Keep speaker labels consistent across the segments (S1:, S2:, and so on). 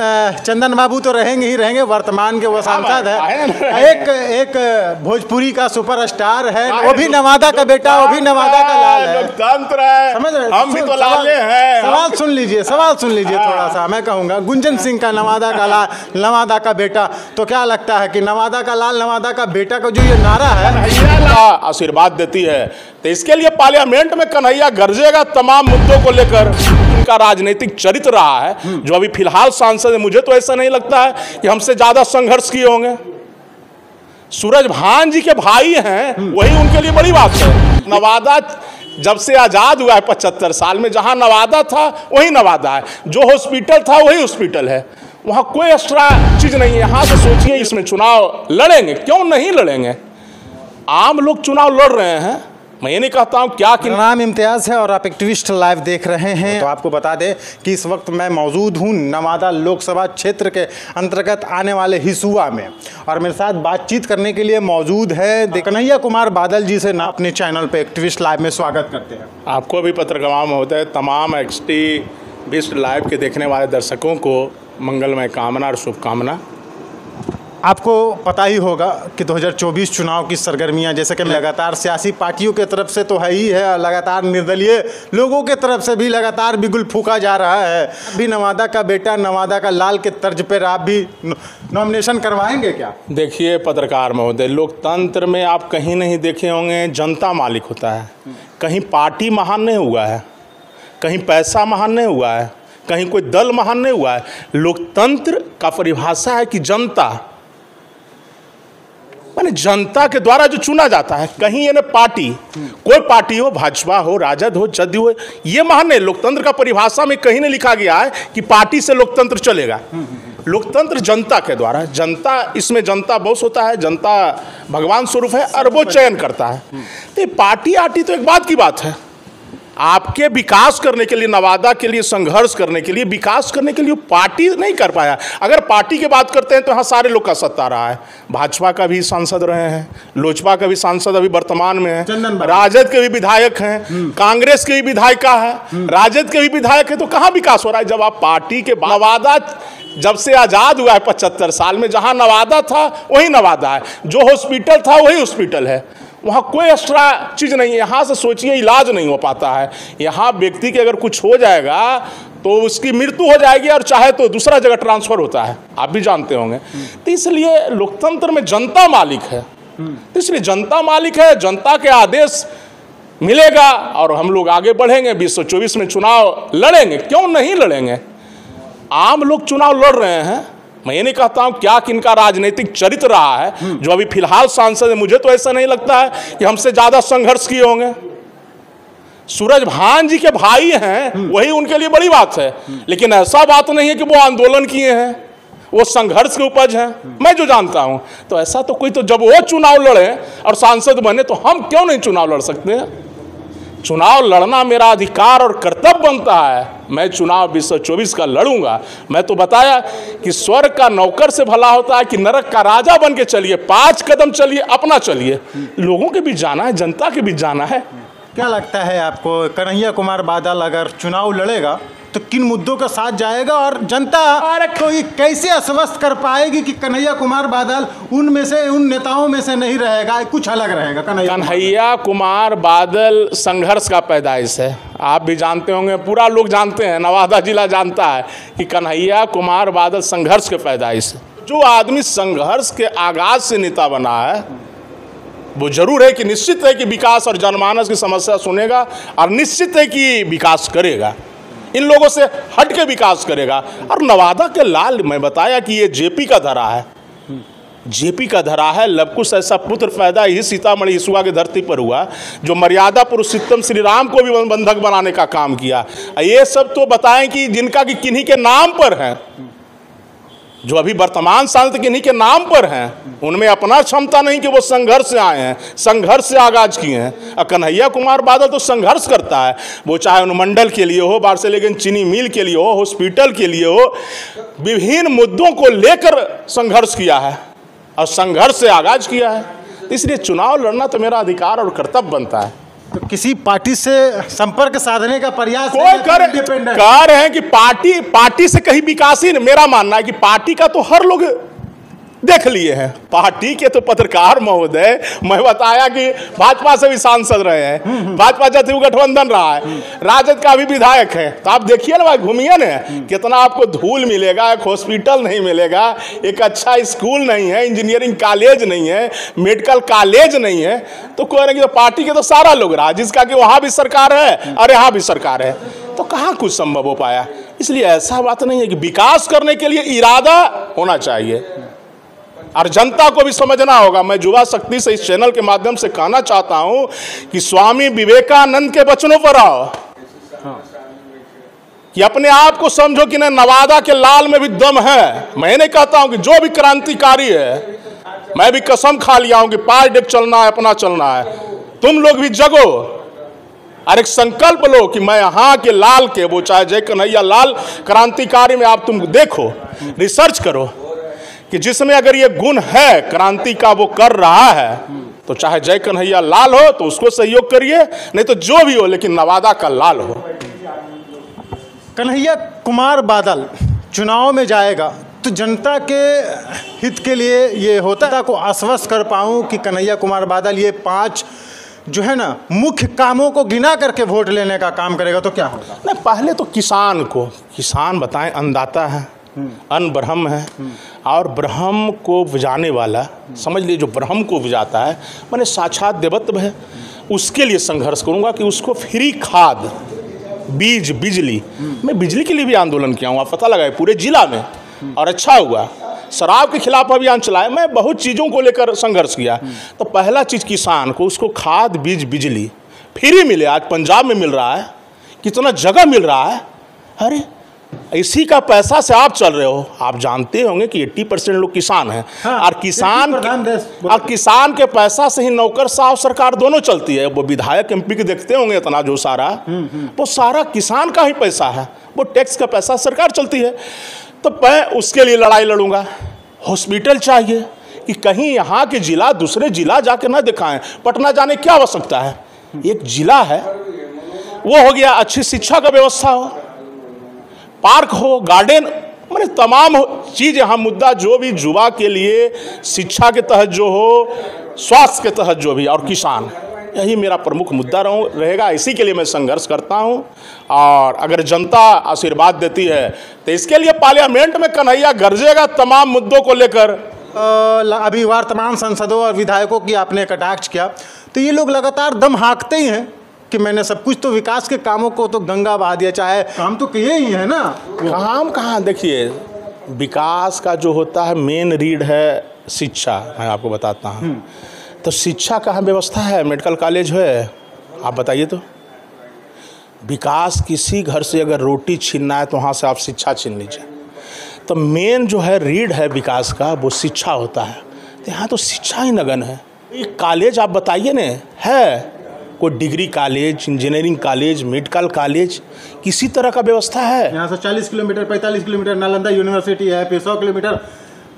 S1: चंदन बाबू तो रहेंगे ही रहेंगे, वर्तमान के वो सांसद है। एक भोजपुरी का सुपरस्टार है, वो भी नवादा का बेटा, वो भी नवादा का लाल है।
S2: लोकतंत्र है,
S1: समझ रहे?
S2: हम भी तो लाले हैं।
S1: सवाल सुन लीजिए थोड़ा सा। मैं कहूँगा गुंजन सिंह का नवादा का लाल, नवादा का बेटा, तो क्या लगता है कि नवादा का लाल, नवादा का बेटा का जो ये नारा है
S2: आशीर्वाद देती है, तो इसके लिए पार्लियामेंट में कन्हैया गरजेगा तमाम मुद्दों को लेकर। इनका राजनीतिक चरित्र रहा है जो अभी फिलहाल सांसद है। मुझे तो ऐसा नहीं लगता है कि हमसे ज्यादा संघर्ष किए होंगे। सूरज भान जी के भाई हैं, वही उनके लिए बड़ी बात है। नवादा जब से आजाद हुआ है 75 साल में, जहां नवादा था वही नवादा है, जो हॉस्पिटल था वही हॉस्पिटल है, वहां कोई एक्स्ट्रा चीज नहीं है। यहां से सोचिए इसमें चुनाव लड़ेंगे, क्यों नहीं लड़ेंगे? आम लोग चुनाव लड़ रहे हैं, मैं ये नहीं कहता हूँ क्या कि।
S1: नाम इम्तियाज है और आप एक्टिविस्ट लाइव देख रहे हैं। तो आपको बता दें कि इस वक्त मैं मौजूद हूँ नवादा लोकसभा क्षेत्र के अंतर्गत आने वाले हिसुआ में, और मेरे साथ बातचीत करने के लिए मौजूद है कन्हैया कुमार बादल जी से। ना अपने चैनल पे एक्टिविस्ट लाइव में स्वागत करते हैं।
S2: आपको भी पत्रकार महोदय, तमाम एक्टिविस्ट लाइव के देखने वाले दर्शकों को मंगलमय कामना और शुभकामना।
S1: आपको पता ही होगा कि 2024 चुनाव की सरगर्मियां जैसे कि लगातार सियासी पार्टियों के तरफ से तो है ही है, लगातार निर्दलीय लोगों के तरफ से भी लगातार बिगुल फूका जा रहा है। अभी नवादा का बेटा, नवादा का लाल के तर्ज पर आप भी नॉमिनेशन करवाएंगे क्या?
S2: देखिए पत्रकार महोदय, लोकतंत्र में आप कहीं नहीं देखे होंगे जनता मालिक होता है। कहीं पार्टी महान नहीं हुआ है, कहीं पैसा महान नहीं हुआ है, कहीं कोई दल महान नहीं हुआ है। लोकतंत्र का परिभाषा है कि जनता, माने जनता के द्वारा जो चुना जाता है। कहीं ये ना पार्टी, कोई पार्टी हो, भाजपा हो, राजद हो, जदयू हो, ये महान नहीं। लोकतंत्र का परिभाषा में कहीं नहीं लिखा गया है कि पार्टी से लोकतंत्र चलेगा। लोकतंत्र जनता के द्वारा, जनता, इसमें जनता बॉस होता है, जनता भगवान स्वरूप है और वो चयन करता है। तो पार्टी आटी तो एक बात की बात है, आपके विकास करने के लिए, नवादा के लिए संघर्ष करने के लिए, विकास करने के लिए पार्टी नहीं कर पाया। अगर पार्टी की बात करते हैं तो यहाँ सारे लोग का सत्ता रहा है। भाजपा का भी सांसद रहे हैं, लोजपा का भी सांसद अभी वर्तमान में है, राजद के भी विधायक हैं, कांग्रेस के भी विधायिका है, राजद के भी विधायक है। तो कहाँ विकास हो रहा है जब आप पार्टी के। नवादा जब से आजाद हुआ है 75 साल में, जहाँ नवादा था वही नवादा है, जो हॉस्पिटल था वही हॉस्पिटल है, वहाँ कोई एक्स्ट्रा चीज़ नहीं है। यहाँ से सोचिए इलाज नहीं हो पाता है। यहाँ व्यक्ति के अगर कुछ हो जाएगा तो उसकी मृत्यु हो जाएगी, और चाहे तो दूसरा जगह ट्रांसफ़र होता है, आप भी जानते होंगे। तो इसलिए लोकतंत्र में जनता मालिक है, तो इसलिए जनता मालिक है, जनता के आदेश मिलेगा और हम लोग आगे बढ़ेंगे। 2024 में चुनाव लड़ेंगे, क्यों नहीं लड़ेंगे? आम लोग चुनाव लड़ रहे हैं, मैं ये नहीं कहता हूँ क्या कि इनका राजनीतिक चरित्र रहा है जो अभी फिलहाल सांसद है। मुझे तो ऐसा नहीं लगता है कि हमसे ज्यादा संघर्ष किए होंगे। सूरज भान जी के भाई हैं, वही उनके लिए बड़ी बात है। लेकिन ऐसा बात नहीं है कि वो आंदोलन किए हैं, वो संघर्ष के उपज हैं, मैं जो जानता हूँ। तो ऐसा तो कोई, तो जब वो चुनाव लड़े और सांसद बने तो हम क्यों नहीं चुनाव लड़ सकते हैं? चुनाव लड़ना मेरा अधिकार और कर्तव्य बनता है। मैं चुनाव 2024 का लड़ूंगा। मैं तो बताया कि स्वर्ग का नौकर से भला होता है कि नरक का राजा बन के चलिए। 5 कदम चलिए, अपना चलिए, लोगों के बीच जाना है, जनता के बीच जाना है।
S1: क्या लगता है आपको कन्हैया कुमार बादल अगर चुनाव लड़ेगा तो किन मुद्दों का साथ जाएगा, और जनता तो ये कैसे आश्वस्त कर पाएगी कि कन्हैया कुमार बादल उनमें से, उन नेताओं में से नहीं रहेगा, कुछ अलग रहेगा?
S2: कन्हैया कुमार बादल संघर्ष का पैदाइश है। आप भी जानते होंगे, पूरा लोग जानते हैं, नवादा जिला जानता है कि कन्हैया कुमार बादल संघर्ष के पैदाइश है। जो आदमी संघर्ष के आगाज से नेता बना है, वो जरूर है कि निश्चित है कि विकास और जनमानस की समस्या सुनेगा और निश्चित है कि विकास करेगा, इन लोगों से हट के विकास करेगा। और नवादा के लाल, मैं बताया कि ये जेपी का धरा है, जेपी का धरा है। लवकुश ऐसा पुत्र पैदा ही सीतामढ़ी हिसुआ की धरती पर हुआ जो मर्यादा पुरुषोत्तम श्री राम को भी बंधक बनाने का काम किया। ये सब तो बताएं कि जिनका कि किन्हीं के नाम पर है, जो अभी वर्तमान सांसद किन्हीं के नाम पर हैं, उनमें अपना क्षमता नहीं कि वो संघर्ष से आए हैं, संघर्ष से आगाज किए हैं। और कन्हैया कुमार बादल तो संघर्ष करता है, वो चाहे अनुमंडल के लिए हो, बारसेलेगन चीनी मिल के लिए हो, हॉस्पिटल के लिए हो, विभिन्न मुद्दों को लेकर संघर्ष किया है और संघर्ष से आगाज किया है। इसलिए चुनाव लड़ना तो मेरा अधिकार और कर्तव्य बनता है।
S1: तो किसी पार्टी से संपर्क साधने का प्रयास
S2: कोई कर रहे हैं कि पार्टी से कहीं विकास ही नहीं। मेरा मानना है कि पार्टी का तो हर लोग देख लिए हैं। पार्टी के तो पत्रकार महोदय, मैं बताया कि भाजपा से भी सांसद रहे हैं, भाजपा जदयू गठबंधन रहा है, राजद का भी विधायक है। तो आप देखिए ना भाई, घूमिए ना, कितना आपको धूल मिलेगा। एक हॉस्पिटल नहीं मिलेगा, एक अच्छा स्कूल नहीं है, इंजीनियरिंग कॉलेज नहीं है, मेडिकल कॉलेज नहीं है। तो कह रहे हैं कि पार्टी के तो सारा लोग रहा, जिसका कि वहाँ भी सरकार है और यहाँ भी सरकार है, तो कहाँ कुछ संभव हो पाया। इसलिए ऐसा बात नहीं है कि विकास करने के लिए इरादा होना चाहिए और जनता को भी समझना होगा। मैं युवा शक्ति से इस चैनल के माध्यम से कहना चाहता हूं कि स्वामी विवेकानंद के वचनों पर आओ, कि अपने आप को समझो कि न नवादा के लाल में भी दम है। मैं नहीं कहता हूं कि जो भी क्रांतिकारी है, मैं भी कसम खा लिया हूं कि पार डेक चलना है, अपना चलना है। तुम लोग भी जगो और एक संकल्प लो कि मैं यहाँ के लाल के, वो चाहे जय कन्हैया लाल क्रांतिकारी में आप तुम देखो, रिसर्च करो कि जिसमें अगर ये गुण है क्रांति का, वो कर रहा है, तो चाहे जय कन्हैया लाल हो तो उसको सहयोग करिए, नहीं तो जो भी हो, लेकिन नवादा का लाल हो।
S1: कन्हैया कुमार बादल चुनाव में जाएगा तो जनता के हित के लिए ये होता को आश्वस्त कर पाऊँ कि कन्हैया कुमार बादल ये 5 जो है ना मुख्य कामों को गिना करके वोट लेने का काम करेगा, तो क्या होगा?
S2: नहीं, पहले तो किसान बताएं अन्नदाता है, अन्न ब्रह्म है, और ब्रह्म को बुझाने वाला, समझ लीजिए जो ब्रह्म को बुझाता है, मैंने साक्षात देवत्व है। उसके लिए संघर्ष करूंगा कि उसको फ्री खाद, बीज, बिजली, मैं बिजली के लिए भी आंदोलन किया हूँ, आप पता लगाए पूरे जिला में, और अच्छा हुआ। शराब के खिलाफ अभियान चलाया, मैं बहुत चीज़ों को लेकर संघर्ष किया। तो पहला चीज़ किसान को, उसको खाद, बीज, बिजली फ्री मिले। आज पंजाब में मिल रहा है, कितना जगह मिल रहा है। अरे इसी का पैसा से आप चल रहे हो। आप जानते होंगे कि 80% लोग किसान हैं। हाँ, और किसान के पैसा से ही नौकर साहब सरकार दोनों चलती है। वो विधायक MP के देखते होंगे इतना जो सारा, वो सारा किसान का ही पैसा है, वो टैक्स का पैसा सरकार चलती है। तो मैं उसके लिए लड़ाई लड़ूंगा। हॉस्पिटल चाहिए कि कहीं यहाँ के जिला दूसरे जिला जाके ना दिखाएं, पटना जाने क्या आवश्यकता है। एक जिला है, वो हो गया। अच्छी शिक्षा का व्यवस्था हो, पार्क हो, गार्डन, मैंने तमाम चीज़ यहाँ मुद्दा जो भी युवा के लिए शिक्षा के तहत जो हो, स्वास्थ्य के तहत जो भी, और किसान, यही मेरा प्रमुख मुद्दा रहेगा। इसी के लिए मैं संघर्ष करता हूँ। और अगर जनता आशीर्वाद देती है तो इसके लिए पार्लियामेंट में कन्हैया गरजेगा तमाम मुद्दों को लेकर।
S1: अभी वर्तमान सांसदों और विधायकों की आपने कटाक्ष किया, तो ये लोग लगातार दम हाँकते ही हैं कि मैंने सब कुछ, तो विकास के कामों को तो गंगा बहा दिया, चाहे काम तो किए ही है ना।
S2: काम कहाँ, देखिए विकास का जो होता है मेन रीढ़ है शिक्षा। मैं आपको बताता हूँ, तो शिक्षा कहाँ व्यवस्था है, मेडिकल कॉलेज है, आप बताइए। तो विकास किसी घर से अगर रोटी छीनना है तो वहाँ से आप शिक्षा छीन लीजिए। तो मेन जो है रीढ़ है विकास का, वो शिक्षा होता है। तो यहाँ तो शिक्षा ही नगन है। एक कॉलेज आप बताइए ना, है कोई degree college, engineering college, medical college, किसी तरह का व्यवस्था है?
S1: यहाँ से 40 किलोमीटर 45 किलोमीटर नालंदा यूनिवर्सिटी है, 100 किलोमीटर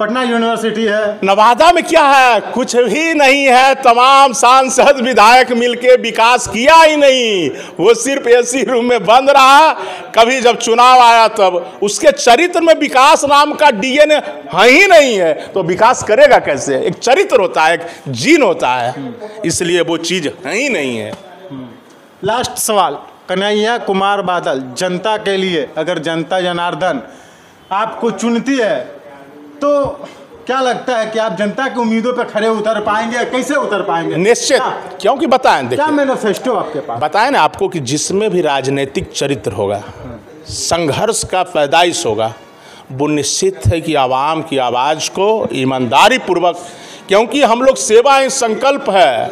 S1: पटना यूनिवर्सिटी है।
S2: नवादा में क्या है? कुछ भी नहीं है। तमाम सांसद विधायक मिलके विकास किया ही नहीं, वो सिर्फ AC रूम में बंद रहा। कभी जब चुनाव आया तब उसके चरित्र में विकास नाम का DNA है ही नहीं है, तो विकास करेगा कैसे? एक चरित्र होता है, एक जीन होता है, इसलिए वो चीज़ है ही नहीं है।
S1: लास्ट सवाल, कन्हैया कुमार बादल जनता के लिए, अगर जनता जनार्दन आपको चुनती है तो क्या लगता है कि आप जनता की उम्मीदों पर खरे उतर पाएंगे? कैसे उतर पाएंगे?
S2: निश्चित, क्योंकि बताएं, देखिए
S1: क्या मैनिफेस्टो आपके पास?
S2: बताएं ना आपको कि जिसमें भी राजनीतिक चरित्र होगा, संघर्ष का पैदाइश होगा, वो निश्चित है कि आवाम की आवाज़ को ईमानदारी पूर्वक, क्योंकि हम लोग सेवा ही संकल्प है,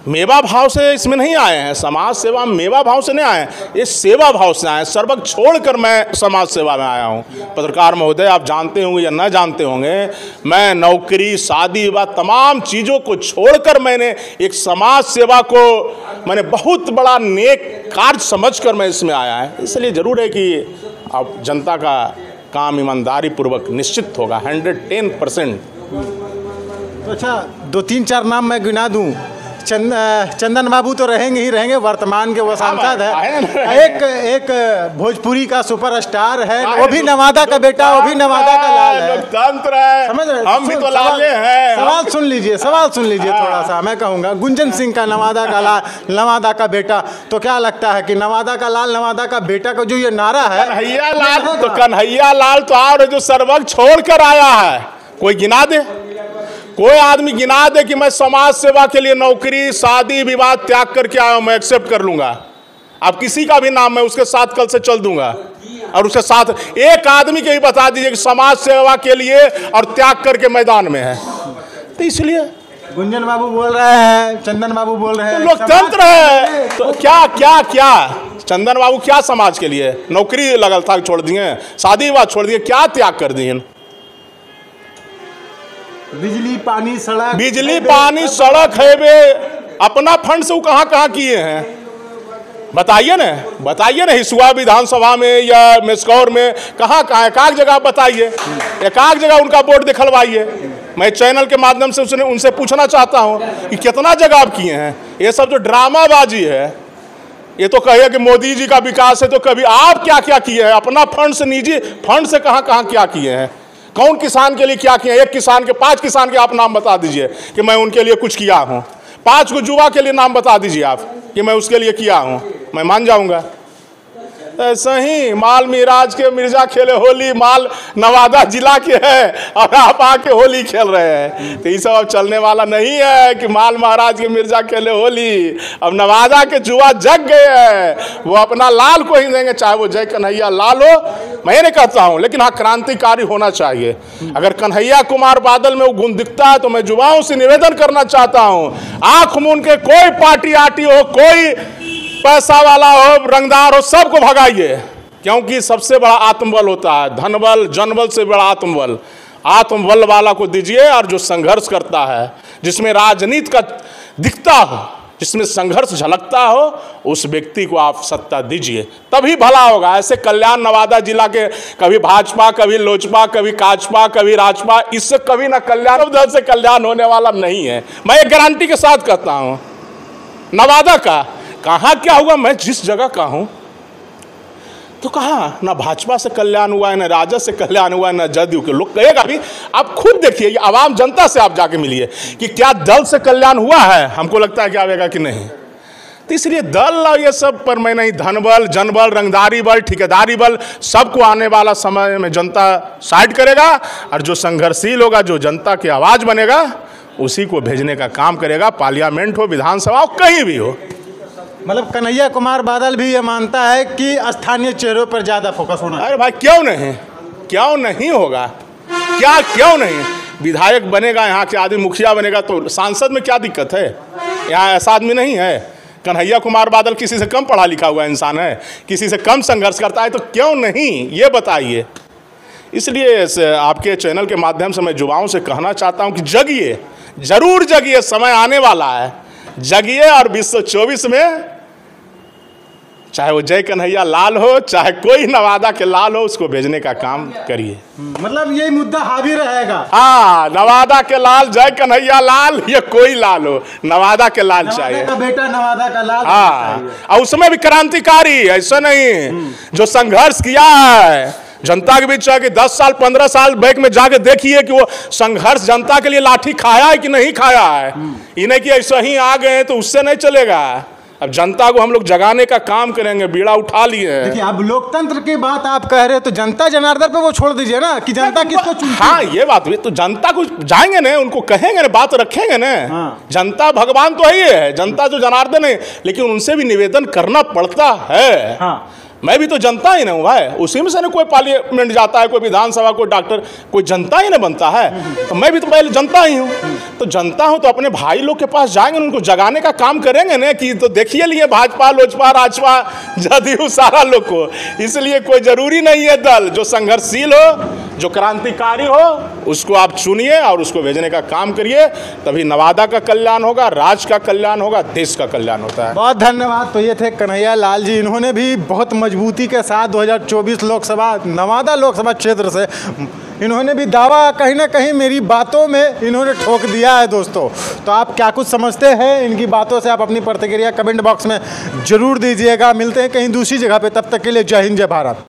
S2: मेवा भाव से इसमें नहीं आए हैं। समाज सेवा मेवा भाव से नहीं आए हैं, ये सेवा भाव से आए हैं। सर्वक छोड़कर मैं समाज सेवा में आया हूँ। पत्रकार महोदय, आप जानते होंगे या न जानते होंगे, मैं नौकरी, शादी, विवाह तमाम चीज़ों को छोड़कर मैंने एक समाज सेवा को मैंने बहुत बड़ा नेक कार्य समझकर मैं इसमें आया है। इसलिए ज़रूर है कि अब जनता का काम ईमानदारी पूर्वक निश्चित होगा 110%।
S1: तो अच्छा, 2-3-4 नाम मैं गिना दूँ, चंदन बाबू तो रहेंगे ही रहेंगे, वर्तमान के वो सांसद है। एक भोजपुरी का सुपरस्टार है, वो भी नवादा का बेटा, वो भी नवादा का लाल है।
S2: लोकतंत्र है,
S1: समझ रहे?
S2: हम भी तो लाले हैं।
S1: सवाल सुन लीजिए थोड़ा सा। मैं कहूँगा गुंजन सिंह का नवादा का लाल, नवादा का बेटा, तो क्या लगता है कि नवादा का लाल, नवादा का बेटा का जो ये नारा है,
S2: कन्हैया लाल, तो कन्हैया लाल तो और जो सर्वक छोड़ कर आया है, कोई गिना दे, कोई आदमी गिना दे कि मैं समाज सेवा के लिए नौकरी, शादी, विवाह त्याग करके आया हूं, मैं एक्सेप्ट कर लूंगा। अब किसी का भी नाम मैं उसके साथ कल से चल दूंगा, और उसके साथ एक आदमी के ही बता दीजिए कि समाज सेवा के लिए और त्याग करके मैदान में है। तो इसलिए
S1: गुंजन बाबू बोल रहे हैं, चंदन बाबू बोल रहे हैं,
S2: तो लोकतंत्र है। तो क्या क्या क्या चंदन बाबू क्या समाज के लिए? नौकरी लगल था छोड़ दिए, शादी विवाह छोड़ दिए, क्या त्याग कर दिए?
S1: बिजली पानी सड़क,
S2: बिजली पानी सड़क हाईवे अपना फंड से वो कहाँ कहाँ किए हैं? बताइए ना, बताइए ना। हिसुआ विधानसभा में या मेस्कौर में कहाँ कहाँ, एक आध जगह बताइए, एक आध जगह उनका बोर्ड दिखलवाइए। मैं चैनल के माध्यम से उनसे पूछना चाहता हूँ कि कितना जगह आप किए हैं? ये सब जो ड्रामाबाजी है, ये तो कहिए कि मोदी जी का विकास है, तो कभी आप क्या क्या किए हैं अपना फंड से, निजी फंड से कहाँ कहाँ क्या किए हैं? कौन किसान के लिए क्या किए? एक किसान के, 5 किसान के आप नाम बता दीजिए कि मैं उनके लिए कुछ किया हूँ। 5 को युवा के लिए नाम बता दीजिए आप कि मैं उसके लिए किया हूँ, मैं मान जाऊँगा। ऐसा ही माल मिराज के मिर्जा खेले होली, माल नवादा जिला के है और आप आके होली खेल रहे हैं। तो ये सब अब चलने वाला नहीं है कि माल महाराज के मिर्जा खेले होली। अब नवादा के जुआ जग गए हैं, वो अपना लाल को ही देंगे, चाहे वो जय कन्हैया लाल हो। मैं नहीं कहता हूँ, लेकिन हाँ क्रांतिकारी होना चाहिए। अगर कन्हैया कुमार बादल में वो गुण दिखता है तो मैं युवाओं से निवेदन करना चाहता हूँ, आंख मूंद के कोई पार्टी आटी हो, कोई पैसा वाला हो, रंगदार हो, सबको भगाइए। क्योंकि सबसे बड़ा आत्मबल होता है, धनबल जनबल से बड़ा आत्मबल। आत्मबल वाला को दीजिए, और जो संघर्ष करता है, जिसमें राजनीति का दिखता हो, जिसमें संघर्ष झलकता हो, उस व्यक्ति को आप सत्ता दीजिए, तभी भला होगा। ऐसे कल्याण नवादा जिला के कभी भाजपा, कभी लोजपा, कभी काजपा, कभी राजपा, इससे कभी ना कल्याण, उधर से कल्याण होने वाला नहीं है। मैं एक गारंटी के साथ कहता हूँ, नवादा का कहाँ क्या हुआ, मैं जिस जगह का हूँ, तो कहाँ ना भाजपा से कल्याण हुआ है, ना राजद से कल्याण हुआ है, ना जदयू के। लोग कहेगा भी, आप खुद देखिए, ये आवाम जनता से आप जाके मिलिए कि क्या दल से कल्याण हुआ है। हमको लगता है कि आवेगा कि नहीं। तो इसलिए दल और ये सब पर मैं नहीं, धनबल जनबल, रंगदारी बल, ठेकेदारी बल, सबको आने वाला समय में जनता साइड करेगा, और जो संघर्षशील होगा, जो जनता की आवाज़ बनेगा, उसी को भेजने का काम करेगा। पार्लियामेंट हो, विधानसभा हो, कहीं भी हो।
S1: मतलब कन्हैया कुमार बादल भी ये मानता है कि स्थानीय चेहरों पर ज़्यादा फोकस होना।
S2: अरे भाई क्यों नहीं, क्यों नहीं होगा, क्या क्यों नहीं? विधायक बनेगा, यहाँ के आदमी मुखिया बनेगा, तो सांसद में क्या दिक्कत है? यहाँ ऐसा आदमी नहीं है। कन्हैया कुमार बादल किसी से कम पढ़ा लिखा हुआ इंसान है, किसी से कम संघर्ष करता है, तो क्यों नहीं, ये बताइए। इसलिए आपके चैनल के माध्यम से मैं युवाओं से कहना चाहता हूँ कि जगिए, जरूर जगिए, समय आने वाला है, जगिए। और 2024 में चाहे वो जय कन्हैया लाल हो, चाहे कोई नवादा के लाल हो, उसको भेजने का काम करिए।
S1: मतलब यही मुद्दा हावी रहेगा।
S2: हाँ, नवादा के लाल, जय कन्हैया लाल, ये कोई लाल हो, नवादा के लाल चाहिए।
S1: नवादा का बेटा नवादा का लाल।
S2: हाँ, और उसमें भी क्रांतिकारी, ऐसा नहीं, जो संघर्ष किया है जनता के बीच, कि 10 साल 15 साल बैक में जाके देखिए कि वो संघर्ष जनता के लिए लाठी खाया है कि नहीं खाया है। ये नहीं कि ऐसा ही आ गए तो उससे नहीं चलेगा। अब जनता को हम लोग जगाने का काम करेंगे, बीड़ा उठा लिए हैं।
S1: देखिए, अब लोकतंत्र की बात आप कह रहे हो, तो जनता जनार्दन पे वो छोड़ दीजिए ना कि जनता किसको चुनती है।
S2: हाँ, ये बात हुई, तो जनता को जाएंगे ना, उनको कहेंगे ना, बात रखेंगे ना। हाँ। जनता भगवान तो है, जनता जो जनार्दन है, लेकिन उनसे भी निवेदन करना पड़ता है। हाँ। मैं भी तो जनता ही ना हूँ भाई, उसी में से ना कोई पार्लियामेंट जाता है, कोई विधानसभा, कोई डॉक्टर, कोई जनता ही ना बनता है। तो मैं भी तो पहले जनता ही हूँ। तो जनता हूँ तो अपने भाई लोग के पास जाएंगे, उनको जगाने का काम करेंगे ना कि तो देखिए लिए भाजपा, लोजपा, राजपा, जदयू, सारा लोग को। इसलिए कोई जरूरी नहीं है दल, जो संघर्षशील हो, जो क्रांतिकारी हो, उसको आप चुनिए और उसको भेजने का काम करिए, तभी नवादा का कल्याण होगा, राज्य का कल्याण होगा, देश का कल्याण होता है।
S1: बहुत धन्यवाद। तो ये थे कन्हैया लाल जी, इन्होंने भी बहुत मजबूती के साथ 2024 लोकसभा, नवादा लोकसभा क्षेत्र से इन्होंने भी दावा कहीं ना कहीं मेरी बातों में इन्होंने ठोक दिया है दोस्तों। तो आप क्या कुछ समझते हैं इनकी बातों से? आप अपनी प्रतिक्रिया कमेंट बॉक्स में जरूर दीजिएगा। मिलते हैं कहीं दूसरी जगह पे, तब तक के लिए जय हिंद, जय भारत।